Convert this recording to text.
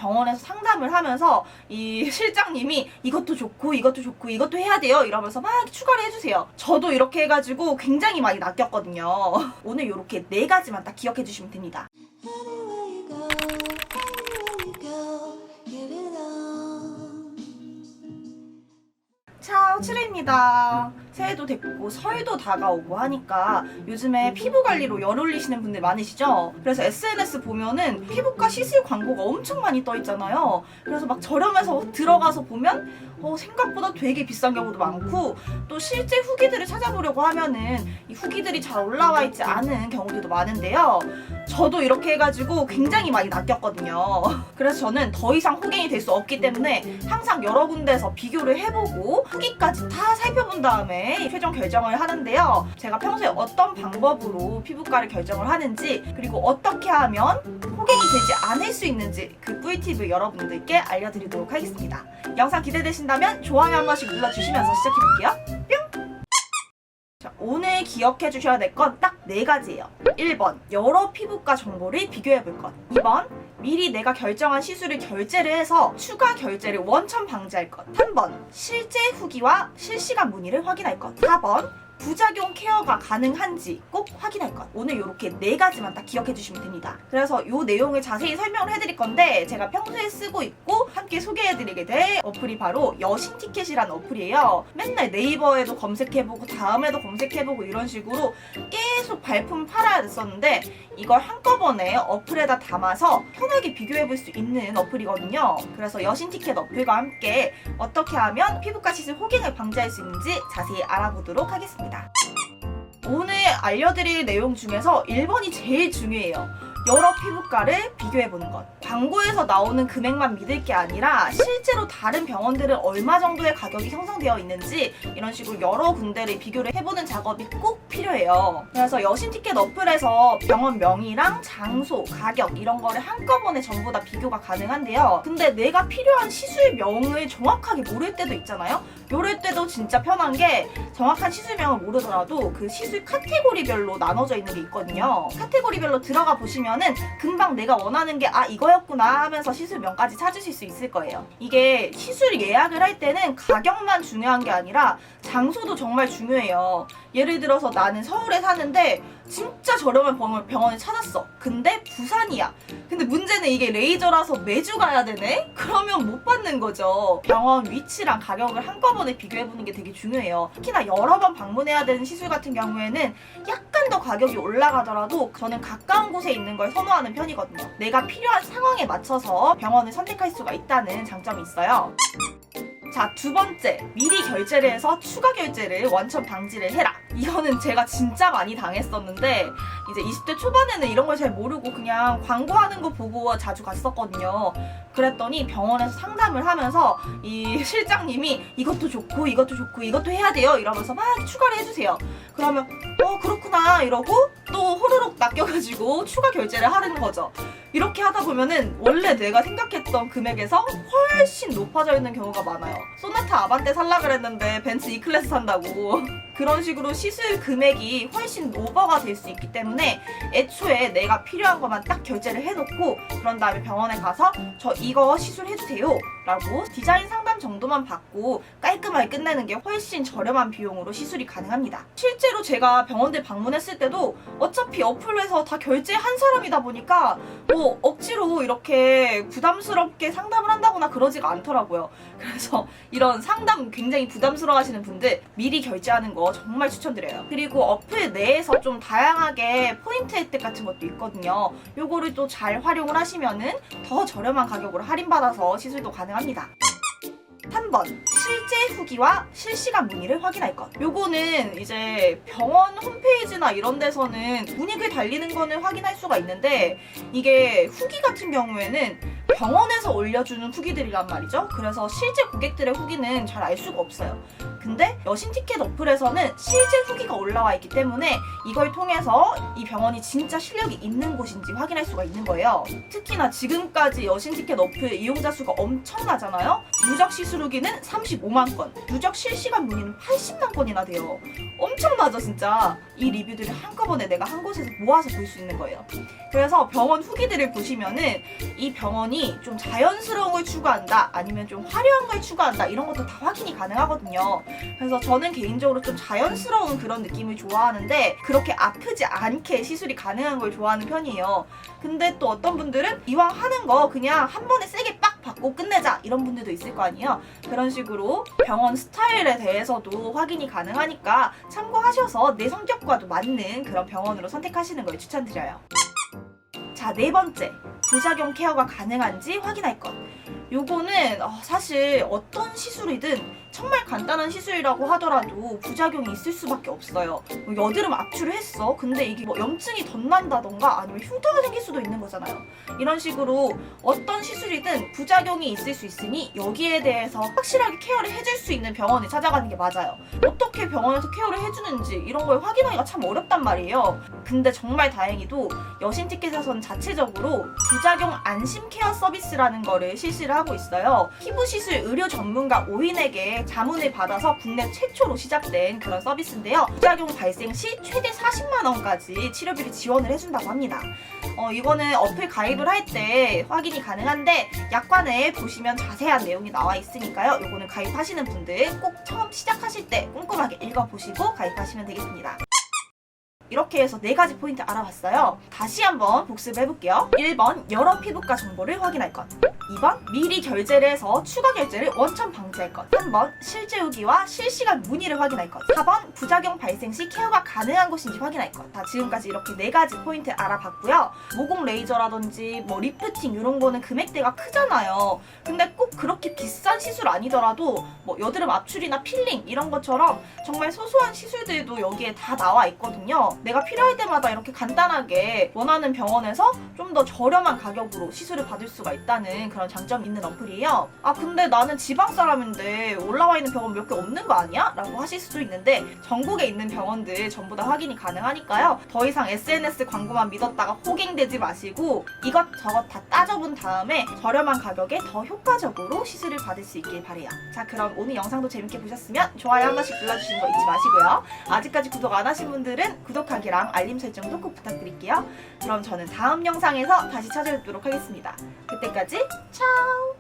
병원에서 상담을 하면서 이 실장님이 이것도 좋고 이것도 좋고 이것도 해야 돼요 이러면서 막 추가를 해주세요. 저도 이렇게 해가지고 굉장히 많이 낚였거든요. 오늘 이렇게 4가지만 딱 기억해 주시면 됩니다. 자, 7회입니다. 새해도 됐고 설도 다가오고 하니까 요즘에 피부 관리로 열 올리시는 분들 많으시죠? 그래서 SNS 보면은 피부과 시술 광고가 엄청 많이 떠 있잖아요. 그래서 막 저렴해서 들어가서 보면 생각보다 되게 비싼 경우도 많고, 또 실제 후기들을 찾아보려고 하면은 이 후기들이 잘 올라와 있지 않은 경우들도 많은데요. 저도 이렇게 해가지고 굉장히 많이 낚였거든요. 그래서 저는 더 이상 호갱이 될 수 없기 때문에 항상 여러 군데에서 비교를 해보고 후기까지 다 살펴본 다음에 최종 결정을 하는데요. 제가 평소에 어떤 방법으로 피부과를 결정을 하는지, 그리고 어떻게 하면 호갱이 되지 않을 수 있는지 그 꿀팁을 여러분들께 알려드리도록 하겠습니다. 영상 기대되신다면 좋아요 한 번씩 눌러주시면서 시작해볼게요. 뿅! 자, 오늘 기억해 주셔야 될 건 딱 4가지예요. 1번, 여러 피부과 정보를 비교해 볼 것. 2번, 미리 내가 결정한 시술을 결제를 해서 추가 결제를 원천 방지할 것. 3번, 실제 후기와 실시간 문의를 확인할 것. 4번, 부작용 케어가 가능한지 꼭 확인할 것. 오늘 이렇게 4가지만 딱 기억해 주시면 됩니다. 그래서 이 내용을 자세히 설명을 해드릴 건데, 제가 평소에 쓰고 있고 함께 소개해드리게 될 어플이 바로 여신티켓이라는 어플이에요. 맨날 네이버에도 검색해보고 다음에도 검색해보고 이런 식으로 계속 발품 팔아야 됐었는데, 이걸 한꺼번에 어플에다 담아서 편하게 비교해볼 수 있는 어플이거든요. 그래서 여신티켓 어플과 함께 어떻게 하면 피부과 시술 호갱을 방지할 수 있는지 자세히 알아보도록 하겠습니다. 오늘 알려드릴 내용 중에서 1번이 제일 중요해요. 여러 피부과를 비교해보는 것. 광고에서 나오는 금액만 믿을 게 아니라 실제로 다른 병원들은 얼마 정도의 가격이 형성되어 있는지 이런 식으로 여러 군데를 비교를 해보는 작업이 꼭 필요해요. 그래서 여신티켓 어플에서 병원 명의랑 장소, 가격 이런 거를 한꺼번에 전부 다 비교가 가능한데요. 근데 내가 필요한 시술명을 정확하게 모를 때도 있잖아요. 이럴 때도 진짜 편한 게, 정확한 시술명을 모르더라도 그 시술 카테고리별로 나눠져 있는 게 있거든요. 카테고리별로 들어가 보시면은 금방 내가 원하는 게 이거였구나 하면서 시술명까지 찾으실 수 있을 거예요. 이게 시술 예약을 할 때는 가격만 중요한 게 아니라 장소도 정말 중요해요. 예를 들어서 나는 서울에 사는데 진짜 저렴한 병원을 찾았어. 근데 부산이야. 근데 문제는 이게 레이저라서 매주 가야 되네? 그러면 못 받는 거죠. 병원 위치랑 가격을 한꺼번에 비교해보는 게 되게 중요해요. 특히나 여러 번 방문해야 되는 시술 같은 경우에는 약간 더 가격이 올라가더라도 저는 가까운 곳에 있는 걸 선호하는 편이거든요. 내가 필요한 상황에 맞춰서 병원을 선택할 수가 있다는 장점이 있어요. 자, 2번째, 미리 결제를 해서 추가 결제를 원천 방지를 해라. 이거는 제가 진짜 많이 당했었는데, 이제 20대 초반에는 이런 걸 잘 모르고 그냥 광고하는 거 보고 자주 갔었거든요. 그랬더니 병원에서 상담을 하면서 이 실장님이 이것도 좋고 이것도 좋고 이것도 해야 돼요 이러면서 막 추가를 해주세요. 그러면 그렇구나 이러고 또 호로록 낚여가지고 추가 결제를 하는 거죠. 이렇게 하다 보면은 원래 내가 생각했던 금액에서 훨씬 높아져 있는 경우가 많아요. 소나타 아반떼 살라 그랬는데 벤츠 E클래스 산다고. 그런 식으로 시술 금액이 훨씬 오버가 될 수 있기 때문에 애초에 내가 필요한 것만 딱 결제를 해놓고, 그런 다음에 병원에 가서 저 이거 시술해주세요 라고 디자인 상담 정도만 받고 깔끔하게 끝내는 게 훨씬 저렴한 비용으로 시술이 가능합니다. 실제로 제가 병원들 방문했을 때도 어차피 어플에서 다 결제한 사람이다 보니까 억지로 이렇게 부담스럽게 상담을 한다거나 그러지가 않더라고요. 그래서 이런 상담 굉장히 부담스러워 하시는 분들 미리 결제하는 거 정말 추천드려요. 그리고 어플 내에서 좀 다양하게 포인트 혜택 같은 것도 있거든요. 요거를 또 잘 활용을 하시면은 더 저렴한 가격으로 할인받아서 시술도 가능합니다. 3번, 실제 후기와 실시간 문의를 확인할 것. 요거는 이제 병원 홈페이지나 이런 데서는 문의글 달리는 거는 확인할 수가 있는데, 이게 후기 같은 경우에는 병원에서 올려주는 후기들이란 말이죠. 그래서 실제 고객들의 후기는 잘 알 수가 없어요. 근데 여신 티켓 어플에서는 실제 후기가 올라와 있기 때문에 이걸 통해서 이 병원이 진짜 실력이 있는 곳인지 확인할 수가 있는 거예요. 특히나 지금까지 여신 티켓 어플 이용자 수가 엄청나잖아요. 누적 시술 후기는 35만 건, 누적 실시간 문의는 80만 건이나 돼요. 엄청나죠 진짜. 이 리뷰들을 한꺼번에 내가 한 곳에서 모아서 볼 수 있는 거예요. 그래서 병원 후기들을 보시면은 이 병원이 좀 자연스러운 걸 추구한다, 아니면 좀 화려한 걸 추구한다, 이런 것도 다 확인이 가능하거든요. 그래서 저는 개인적으로 좀 자연스러운 그런 느낌을 좋아하는데 그렇게 아프지 않게 시술이 가능한 걸 좋아하는 편이에요. 근데 또 어떤 분들은 이왕 하는 거 그냥 한 번에 세게 빡 받고 끝내자, 이런 분들도 있을 거 아니에요. 그런 식으로 병원 스타일에 대해서도 확인이 가능하니까 참고하셔서 내 성격과도 맞는 그런 병원으로 선택하시는 걸 추천드려요. 자, 네 번째, 부작용 케어가 가능한지 확인할 것. 요거는 사실 어떤 시술이든 정말 간단한 시술이라고 하더라도 부작용이 있을 수밖에 없어요. 여드름 압출을 했어. 근데 이게 뭐 염증이 덧난다던가 아니면 흉터가 생길 수도 있는 거잖아요. 이런 식으로 어떤 시술이든 부작용이 있을 수 있으니 여기에 대해서 확실하게 케어를 해줄 수 있는 병원을 찾아가는 게 맞아요. 어떻게 병원에서 케어를 해주는지 이런 걸 확인하기가 참 어렵단 말이에요. 근데 정말 다행히도 여신 티켓에서는 자체적으로 부작용 안심 케어 서비스라는 거를 실시를 하고 있어요. 피부 시술 의료 전문가 5인에게 자문을 받아서 국내 최초로 시작된 그런 서비스인데요. 부작용 발생 시 최대 40만 원까지 치료비를 지원을 해준다고 합니다. 이거는 어플 가입을 할 때 확인이 가능한데 약관에 보시면 자세한 내용이 나와 있으니까요. 이거는 가입하시는 분들 꼭 처음 시작하실 때 꼼꼼하게 읽어보시고 가입하시면 되겠습니다. 이렇게 해서 4가지 포인트 알아봤어요. 다시 한번 복습해볼게요. 1번, 여러 피부과 정보를 확인할 것. 2번, 미리 결제를 해서 추가 결제를 원천 방지할 것. 3번, 실제 후기와 실시간 문의를 확인할 것. 4번, 부작용 발생 시 케어가 가능한 곳인지 확인할 것. 지금까지 이렇게 4가지 포인트 알아봤고요. 모공 레이저라든지 뭐 리프팅 이런 거는 금액대가 크잖아요. 근데 꼭 그렇게 비싼 시술 아니더라도 뭐 여드름 압출이나 필링 이런 것처럼 정말 소소한 시술들도 여기에 다 나와 있거든요. 내가 필요할 때마다 이렇게 간단하게 원하는 병원에서 좀 더 저렴한 가격으로 시술을 받을 수가 있다는 그런 장점이 있는 어플이에요. 근데 나는 지방 사람인데 올라와 있는 병원 몇 개 없는 거 아니야? 라고 하실 수도 있는데 전국에 있는 병원들 전부 다 확인이 가능하니까요. 더 이상 SNS 광고만 믿었다가 호갱되지 마시고 이것저것 다 따져본 다음에 저렴한 가격에 더 효과적으로 시술을 받을 수 있길 바래요. 자, 그럼 오늘 영상도 재밌게 보셨으면 좋아요 한 번씩 눌러주시는 거 잊지 마시고요. 아직까지 구독 안 하신 분들은 구독하기랑 알림 설정도 꼭 부탁드릴게요. 그럼 저는 다음 영상에서 다시 찾아뵙도록 하겠습니다. 그때까지 차오!